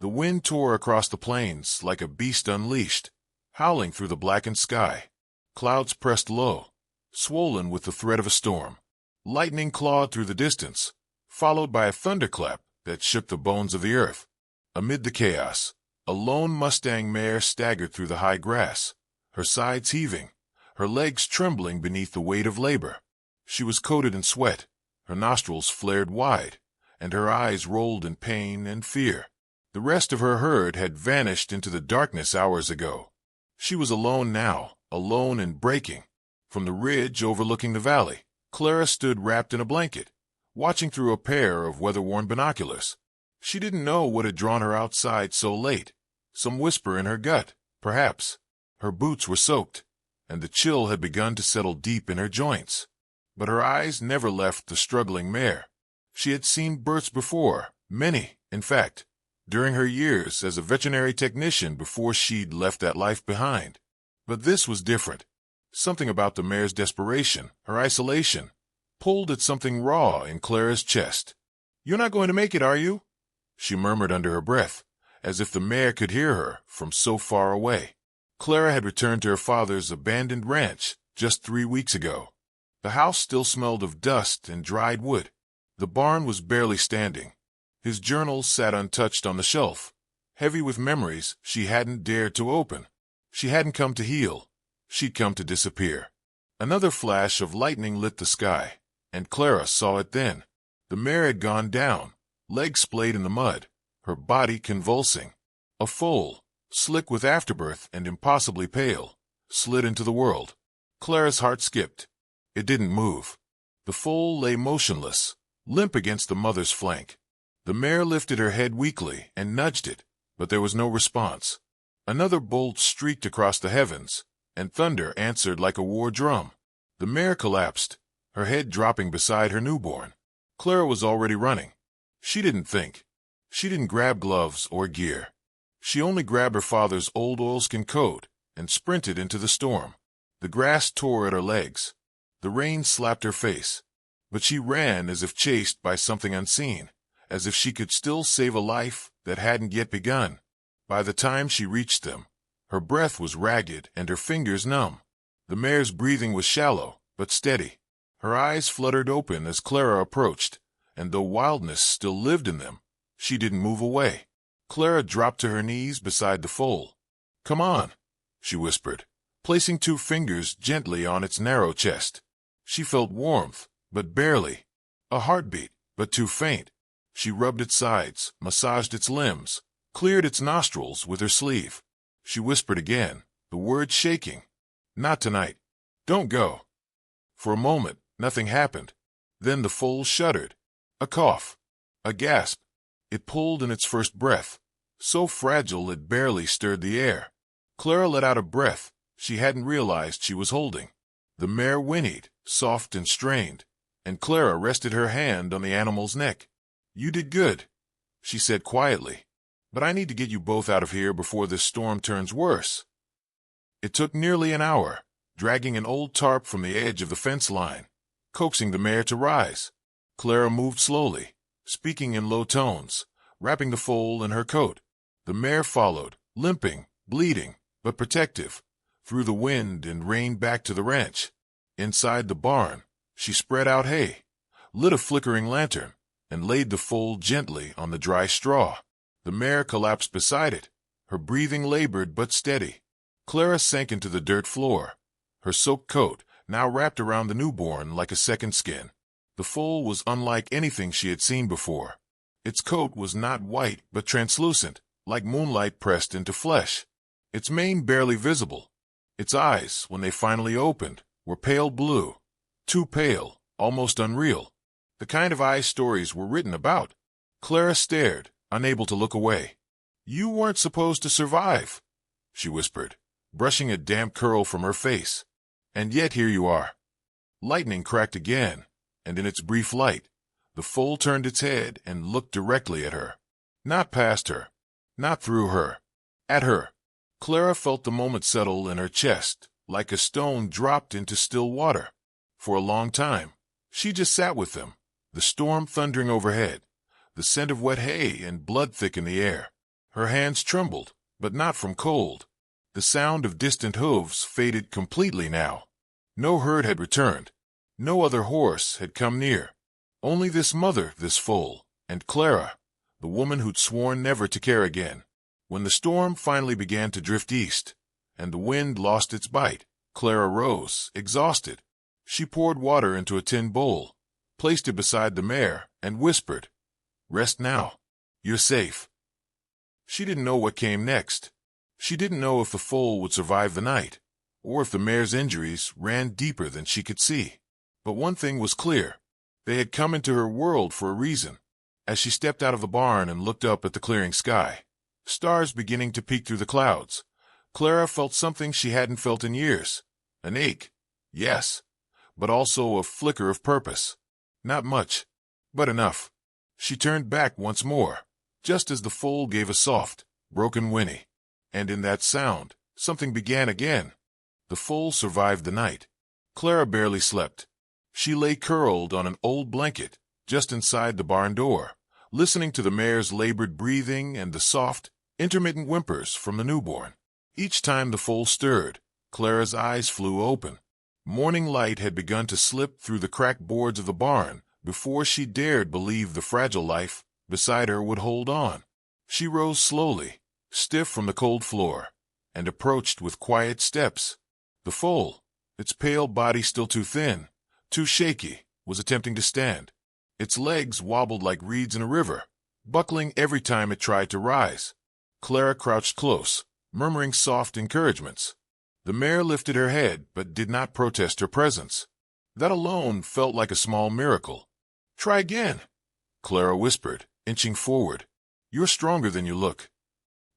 The wind tore across the plains like a beast unleashed, howling through the blackened sky. Clouds pressed low, swollen with the threat of a storm. Lightning clawed through the distance, followed by a thunderclap that shook the bones of the earth. Amid the chaos, a lone Mustang mare staggered through the high grass, her sides heaving, her legs trembling beneath the weight of labor. She was coated in sweat, her nostrils flared wide, and her eyes rolled in pain and fear. The rest of her herd had vanished into the darkness hours ago. She was alone now, alone and breaking. From the ridge overlooking the valley, Clara stood wrapped in a blanket, watching through a pair of weather-worn binoculars. She didn't know what had drawn her outside so late. Some whisper in her gut, perhaps. Her boots were soaked, and the chill had begun to settle deep in her joints. But her eyes never left the struggling mare. She had seen births before, many, in fact, during her years as a veterinary technician before she'd left that life behind. But this was different. Something about the mare's desperation, her isolation, pulled at something raw in Clara's chest. "You're not going to make it, are you?" she murmured under her breath, as if the mare could hear her from so far away. Clara had returned to her father's abandoned ranch just 3 weeks ago. The house still smelled of dust and dried wood. The barn was barely standing. His journals sat untouched on the shelf, heavy with memories she hadn't dared to open. She hadn't come to heal. She'd come to disappear. Another flash of lightning lit the sky, and Clara saw it then. The mare had gone down, legs splayed in the mud, her body convulsing. A foal, slick with afterbirth and impossibly pale, slid into the world. Clara's heart skipped. It didn't move. The foal lay motionless, limp against the mother's flank. The mare lifted her head weakly and nudged it, but there was no response. Another bolt streaked across the heavens, and thunder answered like a war drum. The mare collapsed, her head dropping beside her newborn. Clara was already running. She didn't think. She didn't grab gloves or gear. She only grabbed her father's old oilskin coat and sprinted into the storm. The grass tore at her legs. The rain slapped her face. But she ran as if chased by something unseen, as if she could still save a life that hadn't yet begun. By the time she reached them, her breath was ragged and her fingers numb. The mare's breathing was shallow, but steady. Her eyes fluttered open as Clara approached, and though wildness still lived in them, she didn't move away. Clara dropped to her knees beside the foal. "Come on," she whispered, placing 2 fingers gently on its narrow chest. She felt warmth, but barely. A heartbeat, but too faint. She rubbed its sides, massaged its limbs, cleared its nostrils with her sleeve. She whispered again, the words shaking. "Not tonight. Don't go." For a moment, nothing happened. Then the foal shuddered. A cough. A gasp. It pulled in its first breath, so fragile it barely stirred the air. Clara let out a breath she hadn't realized she was holding. The mare whinnied, soft and strained, and Clara rested her hand on the animal's neck. "You did good," she said quietly. "But I need to get you both out of here before this storm turns worse." It took nearly an hour, dragging an old tarp from the edge of the fence line, coaxing the mare to rise. Clara moved slowly, speaking in low tones, wrapping the foal in her coat. The mare followed, limping, bleeding, but protective, through the wind and rain back to the ranch. Inside the barn, she spread out hay, lit a flickering lantern, and laid the foal gently on the dry straw. The mare collapsed beside it, her breathing labored but steady. Clara sank into the dirt floor, her soaked coat now wrapped around the newborn like a second skin. The foal was unlike anything she had seen before. Its coat was not white but translucent, like moonlight pressed into flesh. Its mane barely visible. Its eyes, when they finally opened, were pale blue. Too pale, almost unreal. The kind of eyes stories were written about. Clara stared, unable to look away. "You weren't supposed to survive," she whispered, brushing a damp curl from her face. "And yet here you are." Lightning cracked again, and in its brief light, the foal turned its head and looked directly at her. Not past her, not through her, at her. Clara felt the moment settle in her chest, like a stone dropped into still water. For a long time, she just sat with them, the storm thundering overhead, the scent of wet hay and blood thick in the air. Her hands trembled, but not from cold. The sound of distant hooves faded completely now. No herd had returned. No other horse had come near. Only this mother, this foal, and Clara, the woman who'd sworn never to care again. When the storm finally began to drift east, and the wind lost its bite, Clara rose, exhausted. She poured water into a tin bowl, placed it beside the mare, and whispered, "Rest now. You're safe." She didn't know what came next. She didn't know if the foal would survive the night, or if the mare's injuries ran deeper than she could see. But one thing was clear. They had come into her world for a reason. As she stepped out of the barn and looked up at the clearing sky, stars beginning to peek through the clouds, Clara felt something she hadn't felt in years. An ache, yes, but also a flicker of purpose. Not much, but enough. She turned back once more, just as the foal gave a soft, broken whinny. And in that sound, something began again. The foal survived the night. Clara barely slept. She lay curled on an old blanket just inside the barn door, listening to the mare's labored breathing and the soft, intermittent whimpers from the newborn. Each time the foal stirred, Clara's eyes flew open. Morning light had begun to slip through the cracked boards of the barn before she dared believe the fragile life beside her would hold on. She rose slowly, stiff from the cold floor, and approached with quiet steps. The foal, its pale body still too thin, too shaky, was attempting to stand. Its legs wobbled like reeds in a river, buckling every time it tried to rise. Clara crouched close, murmuring soft encouragements. The mare lifted her head but did not protest her presence. That alone felt like a small miracle. "Try again," Clara whispered, inching forward. "You're stronger than you look."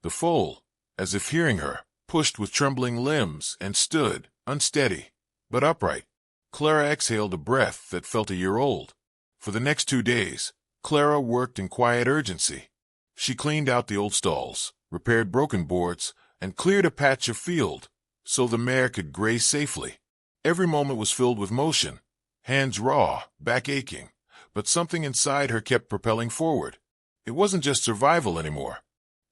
The foal, as if hearing her, pushed with trembling limbs and stood, unsteady, but upright. Clara exhaled a breath that felt a year old. For the next 2 days, Clara worked in quiet urgency. She cleaned out the old stalls, repaired broken boards, and cleared a patch of field so the mare could graze safely. Every moment was filled with motion, hands raw, back aching, but something inside her kept propelling forward. It wasn't just survival anymore.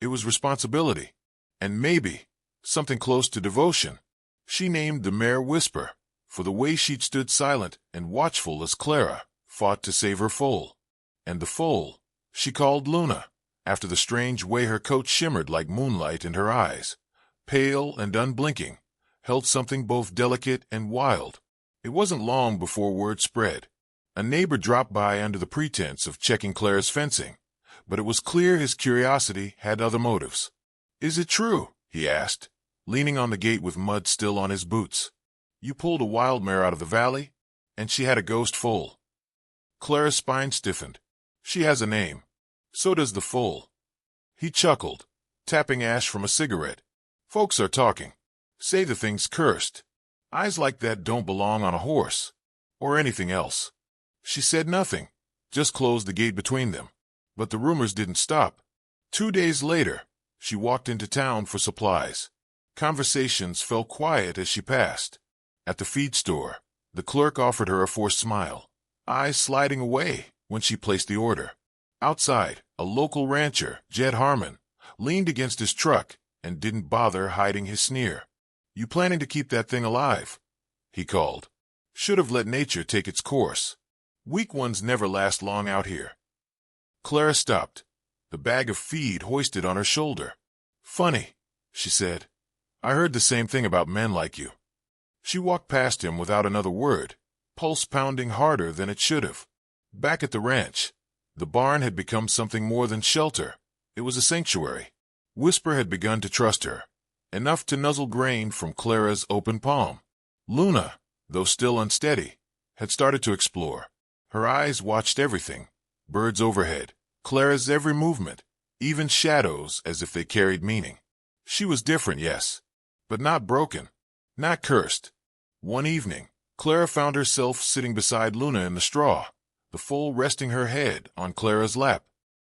It was responsibility, and maybe something close to devotion. She named the mare Whisper, for the way she'd stood silent and watchful as Clara fought to save her foal. And the foal she called Luna, after the strange way her coat shimmered like moonlight in her eyes, pale and unblinking, held something both delicate and wild. It wasn't long before word spread. A neighbor dropped by under the pretense of checking Clara's fencing, but it was clear his curiosity had other motives. "Is it true?" he asked, leaning on the gate with mud still on his boots. "You pulled a wild mare out of the valley, and she had a ghost foal." Clara's spine stiffened. "She has a name. So does the foal." He chuckled, tapping ash from a cigarette. "Folks are talking. Say the thing's cursed. Eyes like that don't belong on a horse, or anything else." She said nothing, just closed the gate between them. But the rumors didn't stop. 2 days later, she walked into town for supplies. Conversations fell quiet as she passed. At the feed store, the clerk offered her a forced smile, eyes sliding away when she placed the order. Outside, a local rancher, Jed Harmon, leaned against his truck and didn't bother hiding his sneer. "You planning to keep that thing alive?" he called. "Should have let nature take its course. Weak ones never last long out here." Clara stopped, the bag of feed hoisted on her shoulder. "Funny," she said. "I heard the same thing about men like you." She walked past him without another word, pulse pounding harder than it should have. Back at the ranch, the barn had become something more than shelter. It was a sanctuary. Whisper had begun to trust her, enough to nuzzle grain from Clara's open palm. Luna, though still unsteady, had started to explore. Her eyes watched everything, birds overhead, Clara's every movement, even shadows as if they carried meaning. She was different, yes, but not broken, not cursed. One evening, Clara found herself sitting beside Luna in the straw, the foal resting her head on Clara's lap.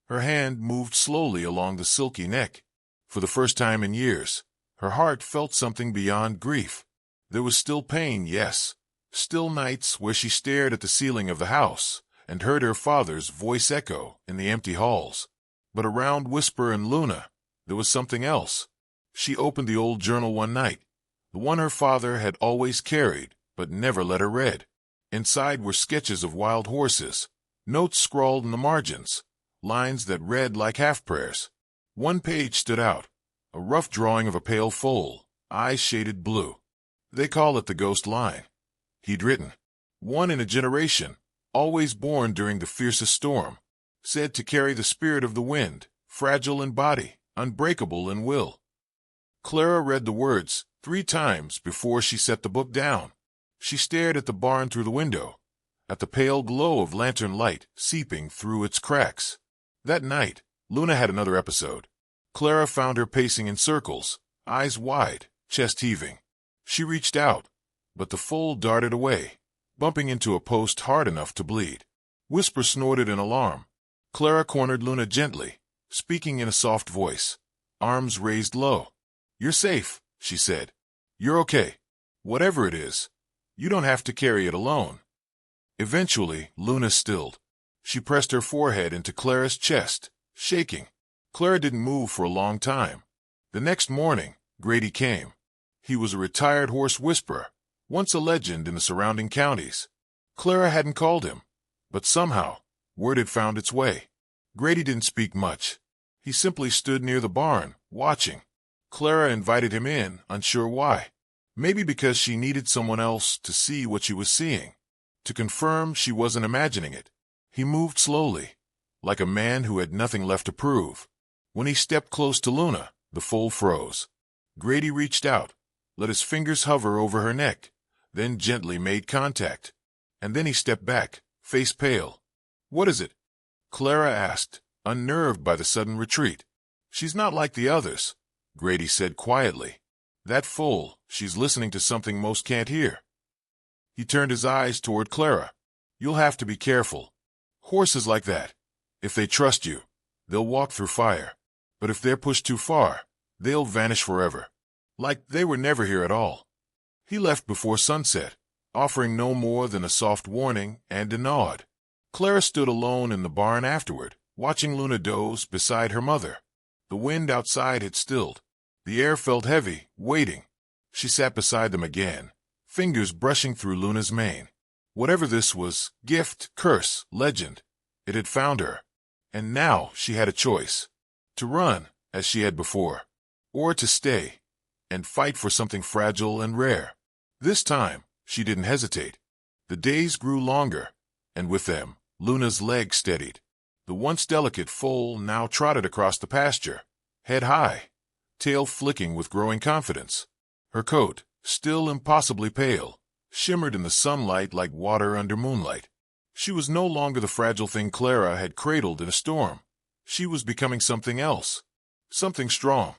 Her hand moved slowly along the silky neck. For the first time in years, her heart felt something beyond grief. There was still pain, yes, still nights where she stared at the ceiling of the house and heard her father's voice echo in the empty halls. But around Whisper and Luna, there was something else. She opened the old journal one night, the one her father had always carried but never let her read. Inside were sketches of wild horses, notes scrawled in the margins, lines that read like half-prayers. One page stood out, a rough drawing of a pale foal, eyes shaded blue. They call it the ghost line. He'd written, "One in a generation, always born during the fiercest storm, said to carry the spirit of the wind, fragile in body, unbreakable in will." Clara read the words 3 times before she set the book down. She stared at the barn through the window, at the pale glow of lantern light seeping through its cracks. That night, Luna had another episode. Clara found her pacing in circles, eyes wide, chest heaving. She reached out, but the foal darted away, bumping into a post hard enough to bleed. Whisper snorted in alarm. Clara cornered Luna gently, speaking in a soft voice, arms raised low. "You're safe," she said. "You're okay. Whatever it is, you don't have to carry it alone." Eventually, Luna stilled. She pressed her forehead into Clara's chest, shaking. Clara didn't move for a long time. The next morning, Grady came. He was a retired horse whisperer, once a legend in the surrounding counties. Clara hadn't called him, but somehow, word had found its way. Grady didn't speak much. He simply stood near the barn, watching. Clara invited him in, unsure why. Maybe because she needed someone else to see what she was seeing, to confirm she wasn't imagining it. He moved slowly, like a man who had nothing left to prove. When he stepped close to Luna, the foal froze. Grady reached out, let his fingers hover over her neck, then gently made contact. And then he stepped back, face pale. "What is it?" Clara asked, unnerved by the sudden retreat. "She's not like the others," Grady said quietly. "That foal, she's listening to something most can't hear." He turned his eyes toward Clara. "You'll have to be careful. Horses like that, if they trust you, they'll walk through fire. But if they're pushed too far, they'll vanish forever. Like they were never here at all." He left before sunset, offering no more than a soft warning and a nod. Clara stood alone in the barn afterward, watching Luna doze beside her mother. The wind outside had stilled. The air felt heavy, waiting. She sat beside them again, fingers brushing through Luna's mane. Whatever this was, gift, curse, legend, it had found her. And now she had a choice. To run, as she had before, or to stay and fight for something fragile and rare. This time, she didn't hesitate. The days grew longer, and with them, Luna's legs steadied. The once delicate foal now trotted across the pasture, head high, tail flicking with growing confidence. Her coat, still impossibly pale, shimmered in the sunlight like water under moonlight. She was no longer the fragile thing Clara had cradled in a storm. She was becoming something else, something strong.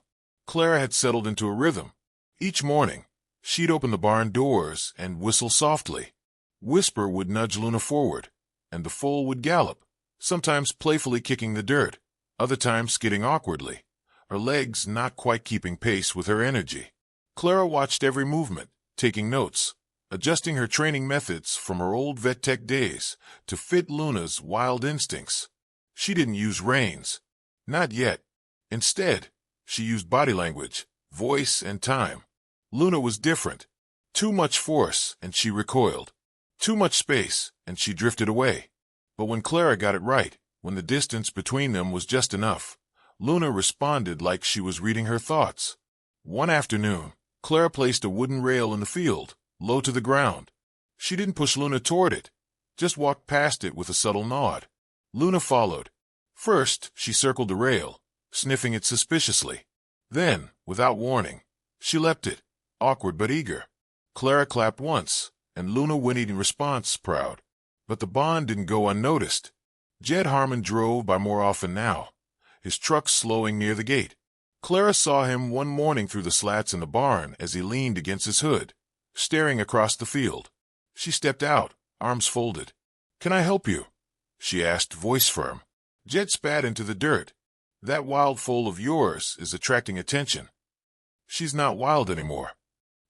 Clara had settled into a rhythm. Each morning, she'd open the barn doors and whistle softly. Whisper would nudge Luna forward, and the foal would gallop, sometimes playfully kicking the dirt, other times skidding awkwardly, her legs not quite keeping pace with her energy. Clara watched every movement, taking notes, adjusting her training methods from her old vet tech days to fit Luna's wild instincts. She didn't use reins. Not yet. Instead, she used body language, voice, and time. Luna was different. Too much force, and she recoiled. Too much space, and she drifted away. But when Clara got it right, when the distance between them was just enough, Luna responded like she was reading her thoughts. One afternoon, Clara placed a wooden rail in the field, low to the ground. She didn't push Luna toward it, just walked past it with a subtle nod. Luna followed. First, she circled the rail, sniffing it suspiciously. Then, without warning, she leapt it, awkward but eager. Clara clapped once, and Luna whinnied in response, proud. But the bond didn't go unnoticed. Jed Harmon drove by more often now, his truck slowing near the gate. Clara saw him one morning through the slats in the barn as he leaned against his hood, staring across the field. She stepped out, arms folded. "Can I help you?" she asked, voice firm. Jed spat into the dirt. "That wild foal of yours is attracting attention." "She's not wild anymore.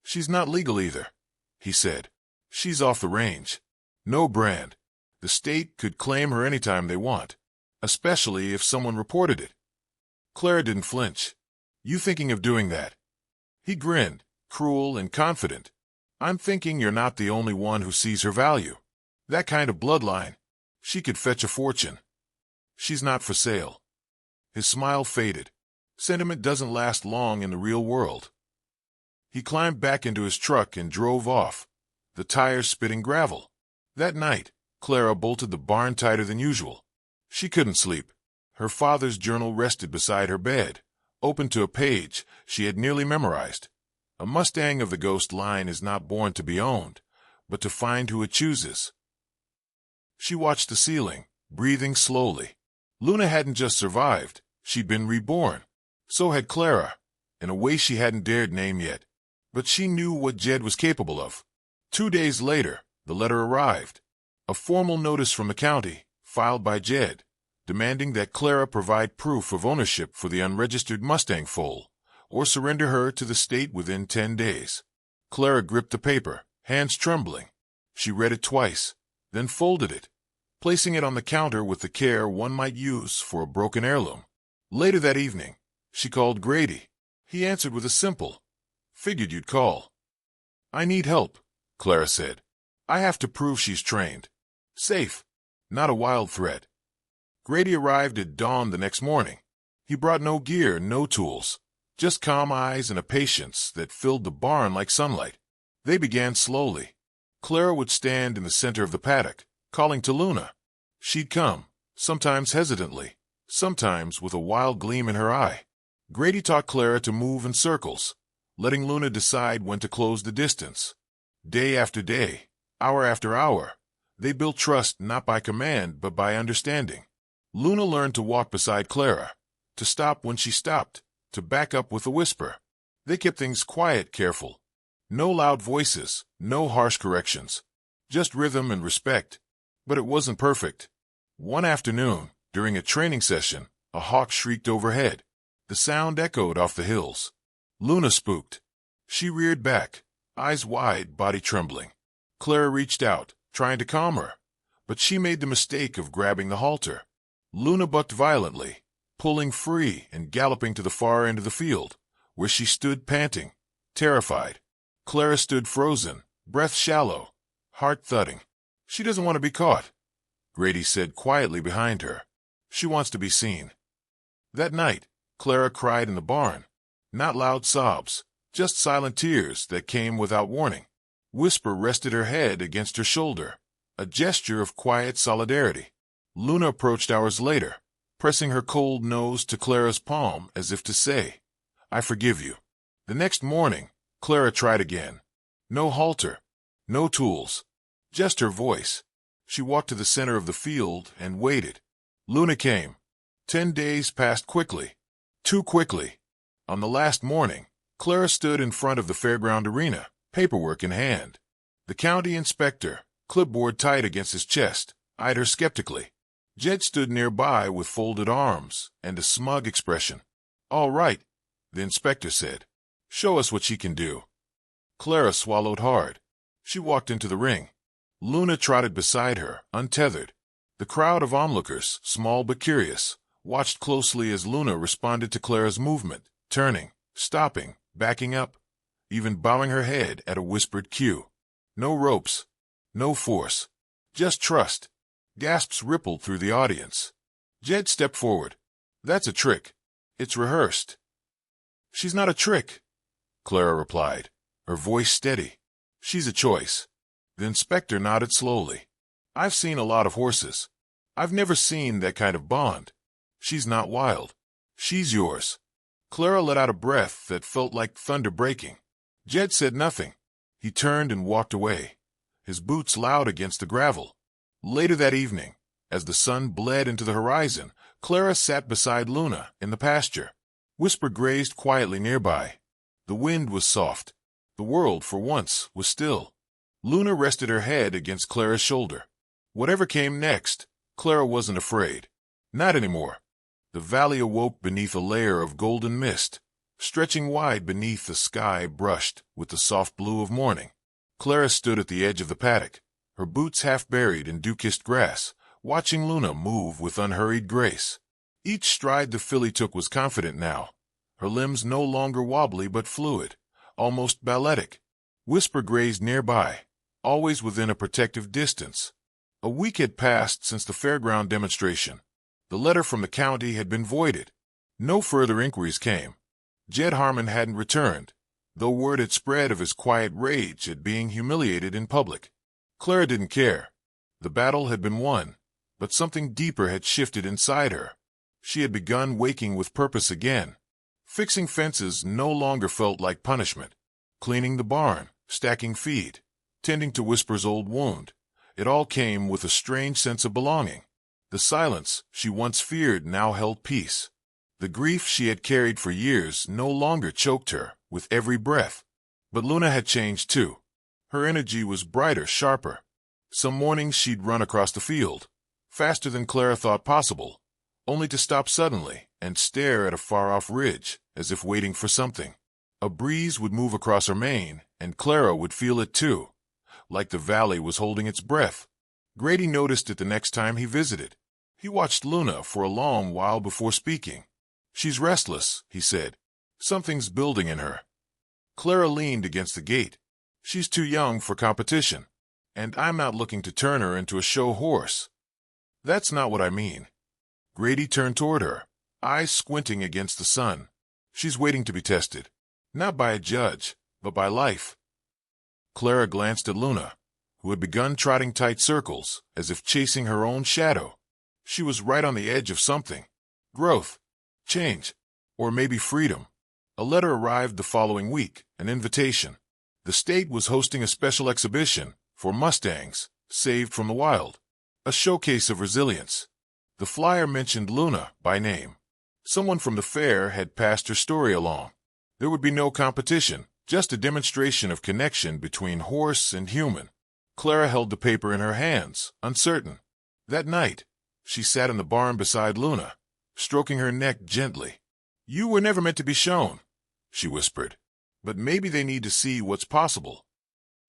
She's not legal either," he said. "She's off the range. No brand. The state could claim her anytime they want, especially if someone reported it." Clara didn't flinch. You thinking of doing that?" He grinned, cruel and confident. "I'm thinking you're not the only one who sees her value. That kind of bloodline. She could fetch a fortune. She's not for sale." His smile faded. Sentiment doesn't last long in the real world. He climbed back into his truck and drove off, the tires spitting gravel. That night, Clara bolted the barn tighter than usual. She couldn't sleep. Her father's journal rested beside her bed, open to a page she had nearly memorized. A Mustang of the Ghost line is not born to be owned, but to find who it chooses. She watched the ceiling, breathing slowly. Luna hadn't just survived, she'd been reborn. So had Clara, in a way she hadn't dared name yet. But she knew what Jed was capable of. 2 days later, the letter arrived. A formal notice from the county, filed by Jed, demanding that Clara provide proof of ownership for the unregistered Mustang Foal, or surrender her to the state within 10 days. Clara gripped the paper, hands trembling. She read it twice, then folded it, placing it on the counter with the care one might use for a broken heirloom. Later that evening, she called Grady. He answered with a simple, "Figured you'd call." "I need help," Clara said. "I have to prove she's trained. Safe, not a wild threat." Grady arrived at dawn the next morning. He brought no gear, no tools, just calm eyes and a patience that filled the barn like sunlight. They began slowly. Clara would stand in the center of the paddock, calling to Luna. She'd come, sometimes hesitantly, sometimes with a wild gleam in her eye. Grady taught Clara to move in circles, letting Luna decide when to close the distance. Day after day, hour after hour, they built trust not by command but by understanding. Luna learned to walk beside Clara, to stop when she stopped, to back up with a whisper. They kept things quiet, careful. No loud voices, no harsh corrections. Just rhythm and respect. But it wasn't perfect. One afternoon, during a training session, a hawk shrieked overhead. The sound echoed off the hills. Luna spooked. She reared back, eyes wide, body trembling. Clara reached out, trying to calm her, but she made the mistake of grabbing the halter. Luna bucked violently, pulling free and galloping to the far end of the field, where she stood panting, terrified. Clara stood frozen, breath shallow, heart thudding. "She doesn't want to be caught," Grady said quietly behind her. "She wants to be seen." That night, Clara cried in the barn. Not loud sobs, just silent tears that came without warning. Whisper rested her head against her shoulder, a gesture of quiet solidarity. Luna approached hours later, pressing her cold nose to Clara's palm as if to say, "I forgive you." The next morning, Clara tried again. No halter, no tools, just her voice. She walked to the center of the field and waited. Luna came. 10 days passed quickly, too quickly. On the last morning, Clara stood in front of the fairground arena, paperwork in hand. The county inspector, clipboard tight against his chest, eyed her skeptically. Jed stood nearby with folded arms and a smug expression. "All right," the inspector said. "Show us what she can do." Clara swallowed hard. She walked into the ring. Luna trotted beside her, untethered. The crowd of onlookers, small but curious, watched closely as Luna responded to Clara's movement, turning, stopping, backing up, even bowing her head at a whispered cue. No ropes, no force, just trust. Gasps rippled through the audience. Jed stepped forward. "That's a trick. It's rehearsed." "She's not a trick," Clara replied, her voice steady. "She's a choice." The inspector nodded slowly. "I've seen a lot of horses. I've never seen that kind of bond. She's not wild. She's yours." Clara let out a breath that felt like thunder breaking. Jed said nothing. He turned and walked away, his boots loud against the gravel. Later that evening, as the sun bled into the horizon, Clara sat beside Luna in the pasture. Whisper grazed quietly nearby. The wind was soft. The world, for once, was still. Luna rested her head against Clara's shoulder. Whatever came next, Clara wasn't afraid. Not anymore. The valley awoke beneath a layer of golden mist, stretching wide beneath the sky brushed with the soft blue of morning. Clara stood at the edge of the paddock, her boots half buried in dew-kissed grass, watching Luna move with unhurried grace. Each stride the filly took was confident now, her limbs no longer wobbly but fluid, almost balletic. Whisper grazed nearby, always within a protective distance. A week had passed since the fairground demonstration. The letter from the county had been voided. No further inquiries came. Jed Harmon hadn't returned, though word had spread of his quiet rage at being humiliated in public. Clara didn't care. The battle had been won, but something deeper had shifted inside her. She had begun waking with purpose again. Fixing fences no longer felt like punishment. Cleaning the barn, stacking feed, tending to Whisper's old wound. It all came with a strange sense of belonging. The silence she once feared now held peace. The grief she had carried for years no longer choked her with every breath. But Luna had changed too. Her energy was brighter, sharper. Some mornings she'd run across the field, faster than Clara thought possible, only to stop suddenly and stare at a far-off ridge, as if waiting for something. A breeze would move across her mane, and Clara would feel it too, like the valley was holding its breath. Grady noticed it the next time he visited. He watched Luna for a long while before speaking. "She's restless," he said. "Something's building in her." Clara leaned against the gate. "She's too young for competition, and I'm not looking to turn her into a show horse." "That's not what I mean." Grady turned toward her, eyes squinting against the sun. "She's waiting to be tested, not by a judge, but by life." Clara glanced at Luna, who had begun trotting tight circles, as if chasing her own shadow. She was right on the edge of something. Growth, change, or maybe freedom. A letter arrived the following week, an invitation. The state was hosting a special exhibition for Mustangs, saved from the wild. A showcase of resilience. The flyer mentioned Luna by name. Someone from the fair had passed her story along. There would be no competition, just a demonstration of connection between horse and human. Clara held the paper in her hands, uncertain. That night, she sat in the barn beside Luna, stroking her neck gently. "You were never meant to be shown," she whispered. "But maybe they need to see what's possible."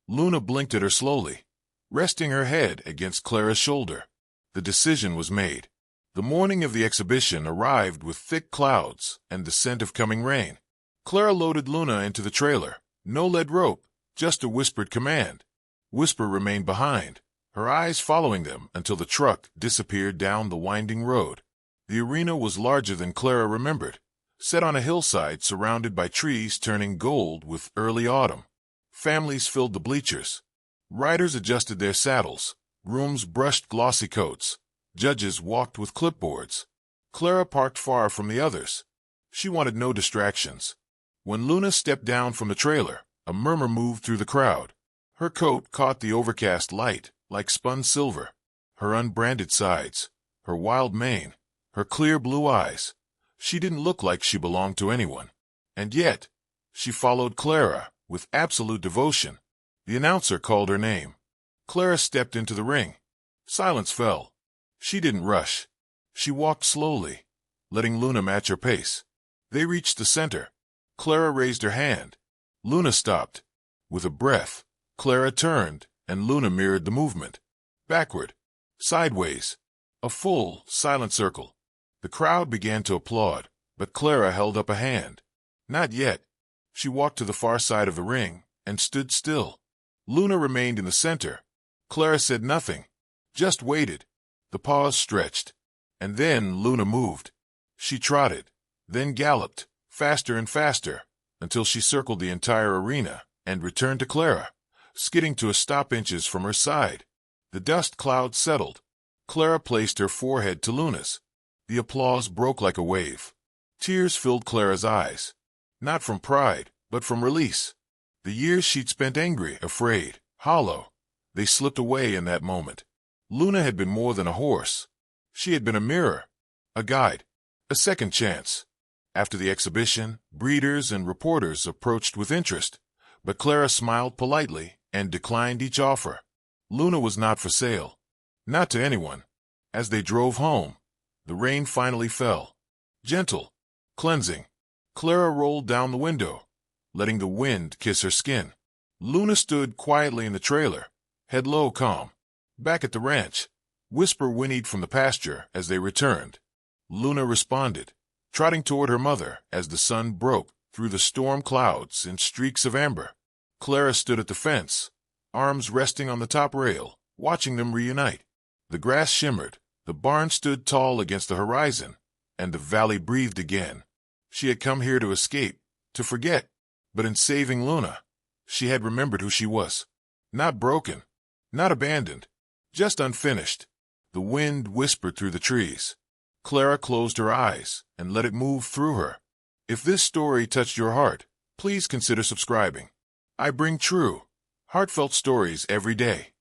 Luna blinked at her slowly, resting her head against Clara's shoulder. The decision was made. The morning of the exhibition arrived with thick clouds and the scent of coming rain. Clara loaded Luna into the trailer. No lead rope, just a whispered command. Whisper remained behind, her eyes following them until the truck disappeared down the winding road. The arena was larger than Clara remembered, set on a hillside surrounded by trees turning gold with early autumn. Families filled the bleachers. Riders adjusted their saddles. Grooms brushed glossy coats. Judges walked with clipboards. Clara parked far from the others. She wanted no distractions. When Luna stepped down from the trailer, a murmur moved through the crowd. Her coat caught the overcast light like spun silver. Her unbranded sides, her wild mane, her clear blue eyes. She didn't look like she belonged to anyone. And yet, she followed Clara with absolute devotion. The announcer called her name. Clara stepped into the ring. Silence fell. She didn't rush. She walked slowly, letting Luna match her pace. They reached the center. Clara raised her hand. Luna stopped. With a breath, Clara turned, and Luna mirrored the movement. Backward. Sideways. A full, silent circle. The crowd began to applaud, but Clara held up a hand. Not yet. She walked to the far side of the ring and stood still. Luna remained in the center. Clara said nothing, just waited. The pause stretched, and then Luna moved. She trotted, then galloped, faster and faster, until she circled the entire arena and returned to Clara, skidding to a stop inches from her side. The dust cloud settled. Clara placed her forehead to Luna's. The applause broke like a wave. Tears filled Clara's eyes, not from pride, but from release. The years she'd spent angry, afraid, hollow, they slipped away in that moment. Luna had been more than a horse. She had been a mirror, a guide, a second chance. After the exhibition, breeders and reporters approached with interest, but Clara smiled politely and declined each offer. Luna was not for sale. Not to anyone. As they drove home, the rain finally fell. Gentle, cleansing. Clara rolled down the window, letting the wind kiss her skin. Luna stood quietly in the trailer, head low, calm. Back at the ranch, Whisper whinnied from the pasture as they returned. Luna responded, trotting toward her mother as the sun broke through the storm clouds in streaks of amber. Clara stood at the fence, arms resting on the top rail, watching them reunite. The grass shimmered, the barn stood tall against the horizon, and the valley breathed again. She had come here to escape, to forget, but in saving Luna, she had remembered who she was. Not broken, not abandoned, just unfinished. The wind whispered through the trees. Clara closed her eyes and let it move through her. If this story touched your heart, please consider subscribing. I bring true, heartfelt stories every day.